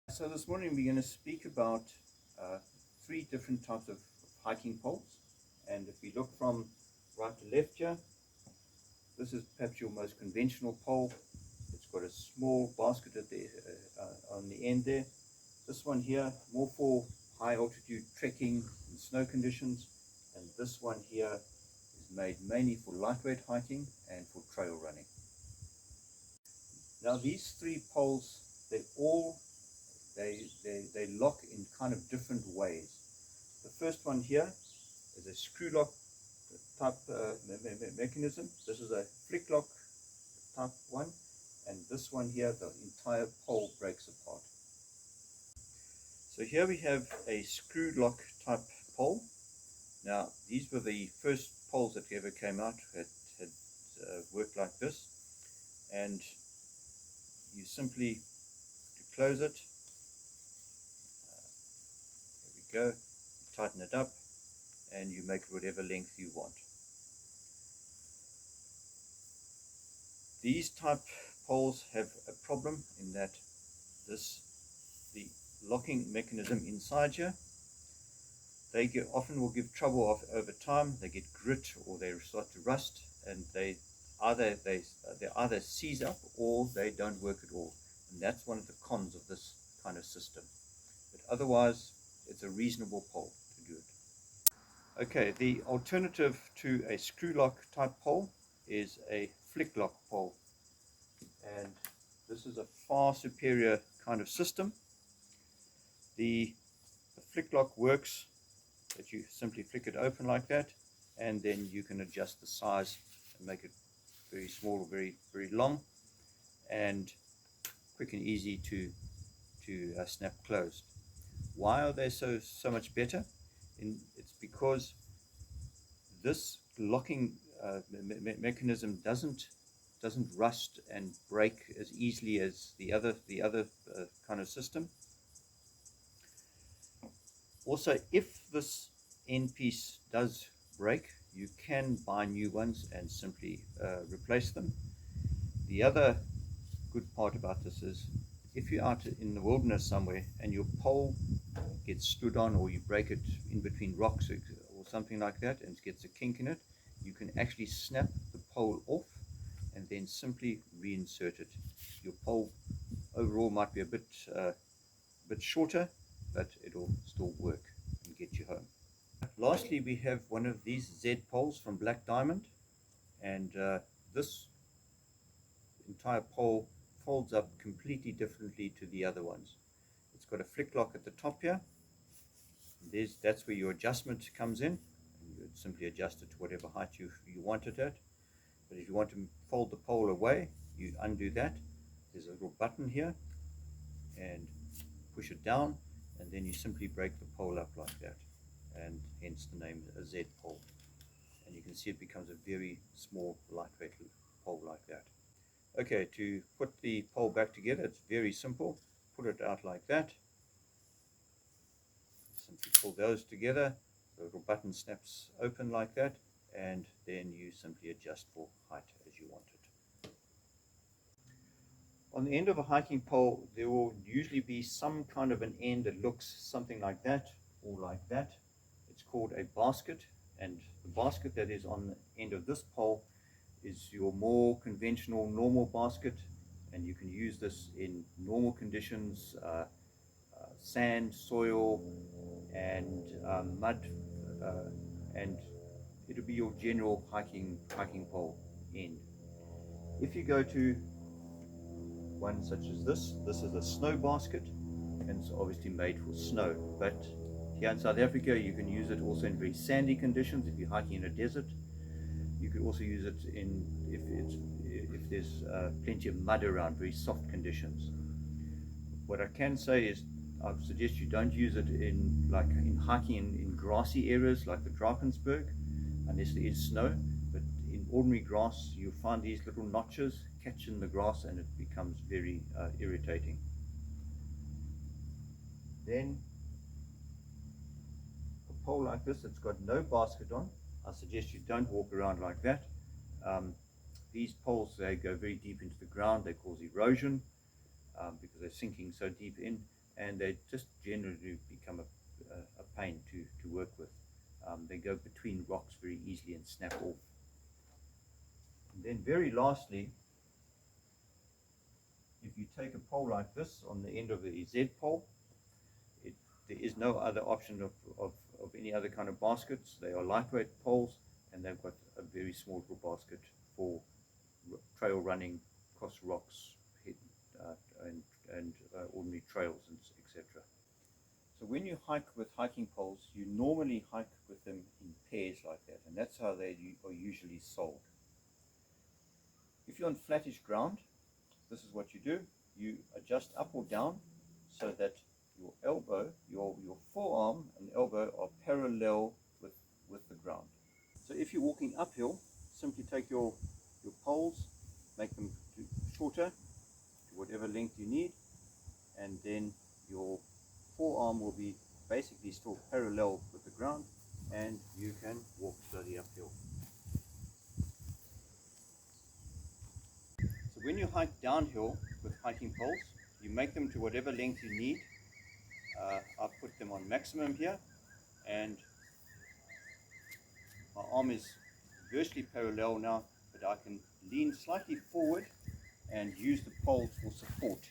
So this morning we're going to speak about three different types of hiking poles. And if we look from right to left here, this is perhaps your most conventional pole. It's got a small basket at on the end there. This one here, more for high altitude trekking and snow conditions. And this one here is made mainly for lightweight hiking and for trail running. Now these three poles, they lock in kind of different ways. The first one here is a screw lock type mechanism. This is a flick lock type one, and this one here, the entire pole breaks apart. So here we have a screw lock type pole. Now these were the first poles that ever came out that had worked like this, and you simply close it. There we go. Tighten it up, and you make it whatever length you want. These type poles have a problem in that the locking mechanism inside here, often will give trouble over time. They get grit or they start to rust, and they either seize up or they don't work at all. And that's one of the cons of this kind of system. But otherwise, it's a reasonable pole to do it. Okay, the alternative to a screw lock type pole is a flick lock pole, and this is a far superior kind of system. The flick lock works that you simply flick it open like that, and then you can adjust the size and make it very small or very long, and quick and easy to snap closed. Why are they so much better? It's because this locking mechanism doesn't rust and break as easily as the other kind of system. Also, if this end piece does break, you can buy new ones and simply replace them. The other good part about this is if you're out in the wilderness somewhere and your pole gets stood on, or you break it in between rocks or something like that and it gets a kink in it, you can actually snap the pole off and then simply reinsert it. Your pole overall might be a bit shorter, but it'll still work and get you home. Lastly, we have one of these Z poles from Black Diamond, and this entire pole folds up completely differently to the other ones. It's got a flick lock at the top here. That's where your adjustment comes in. You would simply adjust it to whatever height you want it at. But if you want to fold the pole away, you undo that. There's a little button here, and push it down, and then you simply break the pole up like that, and hence the name a Z pole. And you can see it becomes a very small, lightweight pole like that. Okay, to put the pole back together, it's very simple. Put it out like that. Simply pull those together. The little button snaps open like that, and then you simply adjust for height as you want it. On the end of a hiking pole, there will usually be some kind of an end that looks something like that or like that. It's called a basket, and the basket that is on the end of this pole is your more conventional normal basket, and you can use this in normal conditions, sand, soil, and mud, and it'll be your general hiking pole end. If you go to one such as this is a snow basket, and it's obviously made for snow, but here in South Africa you can use it also in very sandy conditions. If you're hiking in a desert, you could also use it if there's plenty of mud around, very soft conditions. What I can say is I suggest you don't use it in hiking in grassy areas like the Drakensberg unless there is snow. But in ordinary grass, you'll find these little notches catch in the grass, and it becomes very irritating. Then a pole like this that's got no basket on, I suggest you don't walk around like that. These poles, they go very deep into the ground. They cause erosion because they're sinking so deep in, and they just generally become a pain to work with. They go between rocks very easily and snap off. And then very lastly, if you take a pole like this on the end of the Z pole, there is no other option of any other kind of baskets. They are lightweight poles, and they've got a very small little basket for trail running across rocks and ordinary trails, and etc. So when you hike with hiking poles, you normally hike with them in pairs like that, and that's how they are usually sold. If you're on flattish ground, this is what you do. You adjust up or down so that your elbow, your forearm and elbow are parallel with the ground. So if you're walking uphill, simply take your poles, make them shorter to whatever length you need, and then your forearm will be basically still parallel with the ground, and you can walk slowly uphill. So when you hike downhill with hiking poles, you make them to whatever length you need. I've put them on maximum here, and my arm is virtually parallel now, but I can lean slightly forward and use the poles for support.